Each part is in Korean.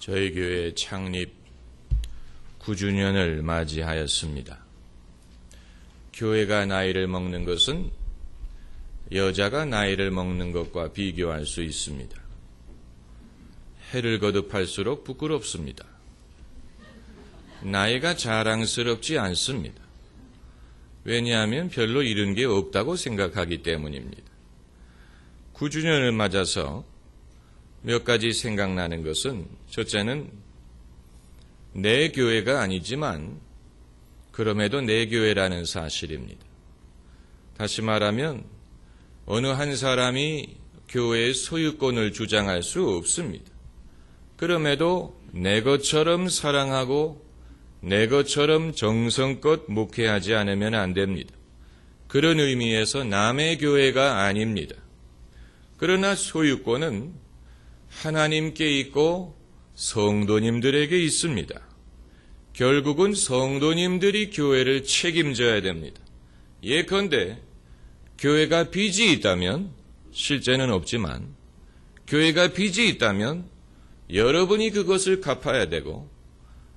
저희 교회 창립 9주년을 맞이하였습니다. 교회가 나이를 먹는 것은 여자가 나이를 먹는 것과 비교할 수 있습니다. 해를 거듭할수록 부끄럽습니다. 나이가 자랑스럽지 않습니다. 왜냐하면 별로 이룬 게 없다고 생각하기 때문입니다. 9주년을 맞아서 몇 가지 생각나는 것은, 첫째는 내 교회가 아니지만 그럼에도 내 교회라는 사실입니다. 다시 말하면 어느 한 사람이 교회의 소유권을 주장할 수 없습니다. 그럼에도 내 것처럼 사랑하고 내 것처럼 정성껏 목회하지 않으면 안 됩니다. 그런 의미에서 남의 교회가 아닙니다. 그러나 소유권은 하나님께 있고 성도님들에게 있습니다. 결국은 성도님들이 교회를 책임져야 됩니다. 예컨대 교회가 빚이 있다면, 실제는 없지만 교회가 빚이 있다면 여러분이 그것을 갚아야 되고,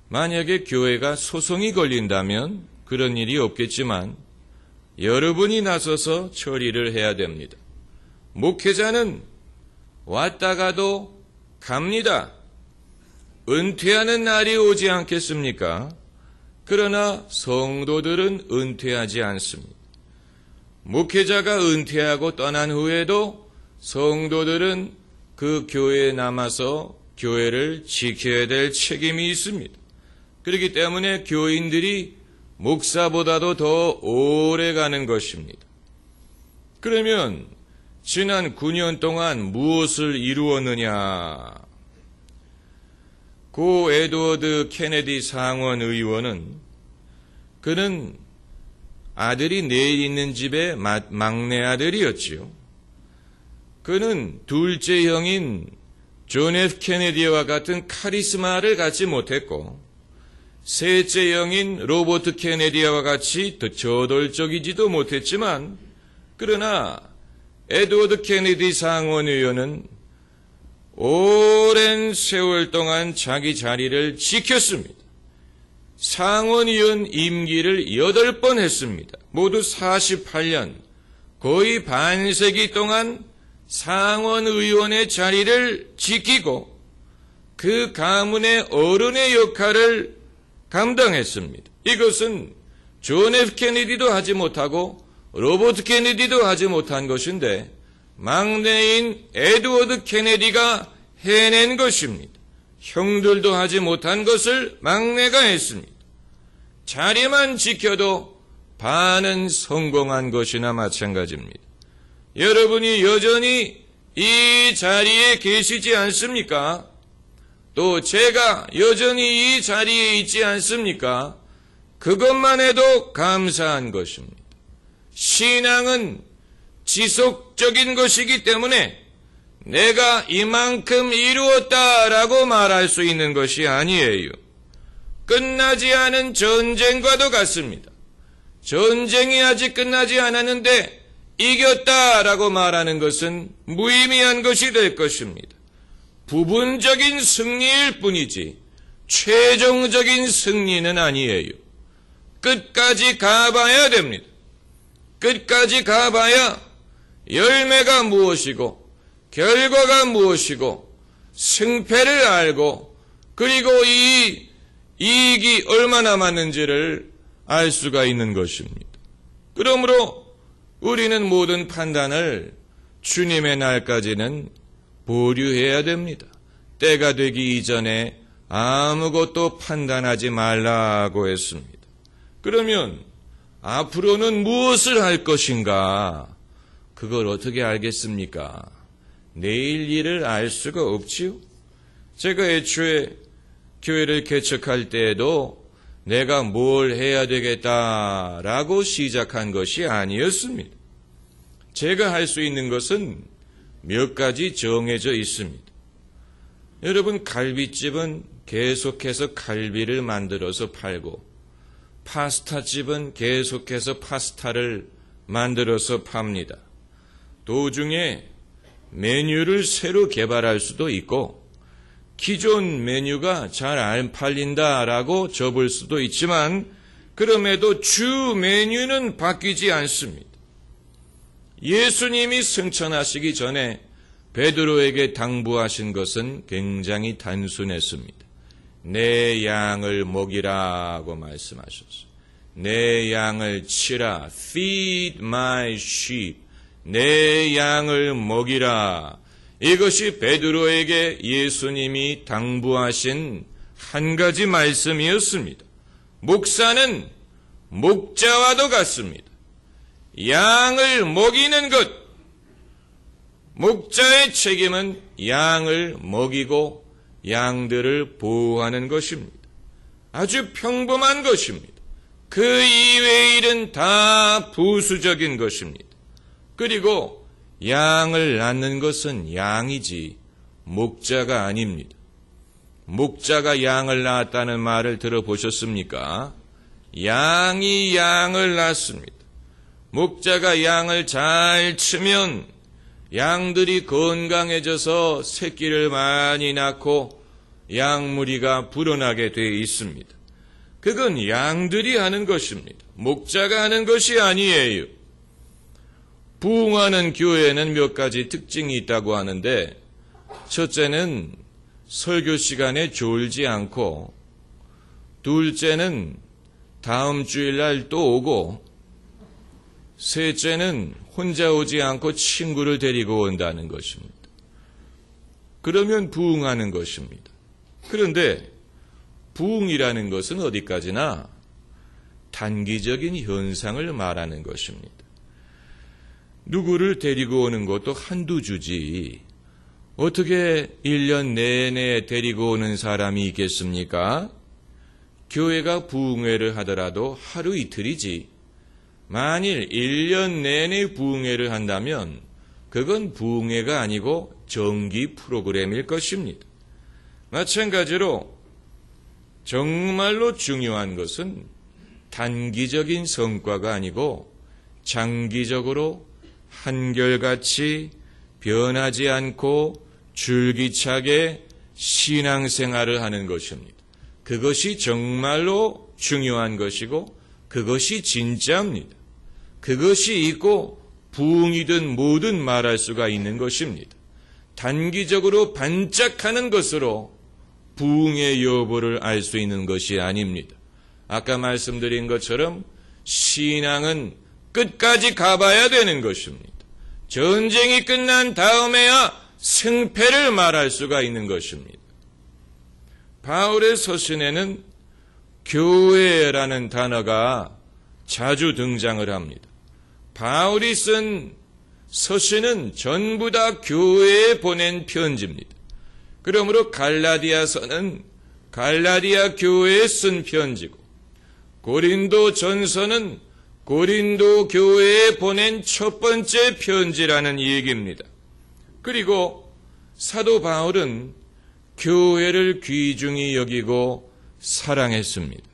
만약에 교회가 소송이 걸린다면 그런 일이 없겠지만 여러분이 나서서 처리를 해야 됩니다. 목회자는 왔다 가도 갑니다. 은퇴하는 날이 오지 않겠습니까? 그러나 성도들은 은퇴하지 않습니다. 목회자가 은퇴하고 떠난 후에도 성도들은 그 교회에 남아서 교회를 지켜야 될 책임이 있습니다. 그렇기 때문에 교인들이 목사보다도 더 오래 가는 것입니다. 그러면 지난 9년 동안 무엇을 이루었느냐? 고 에드워드 케네디 상원 의원은, 그는 아들이 내일 있는 집의 막내 아들이었지요. 그는 둘째 형인 존 F 케네디와 같은 카리스마를 갖지 못했고, 셋째 형인 로버트 케네디와 같이 더 저돌적이지도 못했지만, 그러나 에드워드 케네디 상원 의원은 오랜 세월 동안 자기 자리를 지켰습니다. 상원 의원 임기를 8번 했습니다. 모두 48년, 거의 반세기 동안 상원 의원의 자리를 지키고 그 가문의 어른의 역할을 감당했습니다. 이것은 존 F 케네디도 하지 못하고 로버트 케네디도 하지 못한 것인데 막내인 에드워드 케네디가 해낸 것입니다. 형들도 하지 못한 것을 막내가 했습니다. 자리만 지켜도 반은 성공한 것이나 마찬가지입니다. 여러분이 여전히 이 자리에 계시지 않습니까? 또 제가 여전히 이 자리에 있지 않습니까? 그것만 해도 감사한 것입니다. 신앙은 지속적인 것이기 때문에 내가 이만큼 이루었다라고 말할 수 있는 것이 아니에요. 끝나지 않은 전쟁과도 같습니다. 전쟁이 아직 끝나지 않았는데 이겼다라고 말하는 것은 무의미한 것이 될 것입니다. 부분적인 승리일 뿐이지 최종적인 승리는 아니에요. 끝까지 가봐야 됩니다. 끝까지 가봐야 열매가 무엇이고 결과가 무엇이고 승패를 알고, 그리고 이 이익이 얼마나 남았는지를 알 수가 있는 것입니다. 그러므로 우리는 모든 판단을 주님의 날까지는 보류해야 됩니다. 때가 되기 이전에 아무것도 판단하지 말라고 했습니다. 그러면 앞으로는 무엇을 할 것인가? 그걸 어떻게 알겠습니까? 내일 일을 알 수가 없지요. 제가 애초에 교회를 개척할 때에도 내가 뭘 해야 되겠다라고 시작한 것이 아니었습니다. 제가 할 수 있는 것은 몇 가지 정해져 있습니다. 여러분, 갈비집은 계속해서 갈비를 만들어서 팔고, 파스타집은 계속해서 파스타를 만들어서 팝니다. 도중에 메뉴를 새로 개발할 수도 있고, 기존 메뉴가 잘 안 팔린다라고 접을 수도 있지만 그럼에도 주 메뉴는 바뀌지 않습니다. 예수님이 승천하시기 전에 베드로에게 당부하신 것은 굉장히 단순했습니다. 내 양을 먹이라고 말씀하셨어요. 내 양을 치라. Feed my sheep. 내 양을 먹이라. 이것이 베드로에게 예수님이 당부하신 한 가지 말씀이었습니다. 목사는 목자와도 같습니다. 양을 먹이는 것. 목자의 책임은 양을 먹이고 양들을 보호하는 것입니다. 아주 평범한 것입니다. 그 이외의 일은 다 부수적인 것입니다. 그리고 양을 낳는 것은 양이지 목자가 아닙니다. 목자가 양을 낳았다는 말을 들어보셨습니까? 양이 양을 낳습니다. 목자가 양을 잘 치면 양들이 건강해져서 새끼를 많이 낳고 양무리가 불어나게 되어 있습니다. 그건 양들이 하는 것입니다. 목자가 하는 것이 아니에요. 부흥하는 교회에는 몇 가지 특징이 있다고 하는데, 첫째는 설교 시간에 졸지 않고, 둘째는 다음 주일날 또 오고, 셋째는 혼자 오지 않고 친구를 데리고 온다는 것입니다. 그러면 부흥하는 것입니다. 그런데 부흥이라는 것은 어디까지나 단기적인 현상을 말하는 것입니다. 누구를 데리고 오는 것도 한두 주지 어떻게 1년 내내 데리고 오는 사람이 있겠습니까? 교회가 부흥회를 하더라도 하루 이틀이지. 만일 1년 내내 부흥회를 한다면 그건 부흥회가 아니고 정기 프로그램일 것입니다. 마찬가지로 정말로 중요한 것은 단기적인 성과가 아니고 장기적으로 한결같이 변하지 않고 줄기차게 신앙생활을 하는 것입니다. 그것이 정말로 중요한 것이고 그것이 진짜입니다. 그것이 있고 부흥이든 뭐든 말할 수가 있는 것입니다. 단기적으로 반짝하는 것으로 부흥의 여부를 알 수 있는 것이 아닙니다. 아까 말씀드린 것처럼 신앙은 끝까지 가봐야 되는 것입니다. 전쟁이 끝난 다음에야 승패를 말할 수가 있는 것입니다. 바울의 서신에는 교회라는 단어가 자주 등장을 합니다. 바울이 쓴 서신은 전부 다 교회에 보낸 편지입니다. 그러므로 갈라디아서는 갈라디아 교회에 쓴 편지고, 고린도 전서는 고린도 교회에 보낸 첫 번째 편지라는 얘기입니다. 그리고 사도 바울은 교회를 귀중히 여기고 사랑했습니다.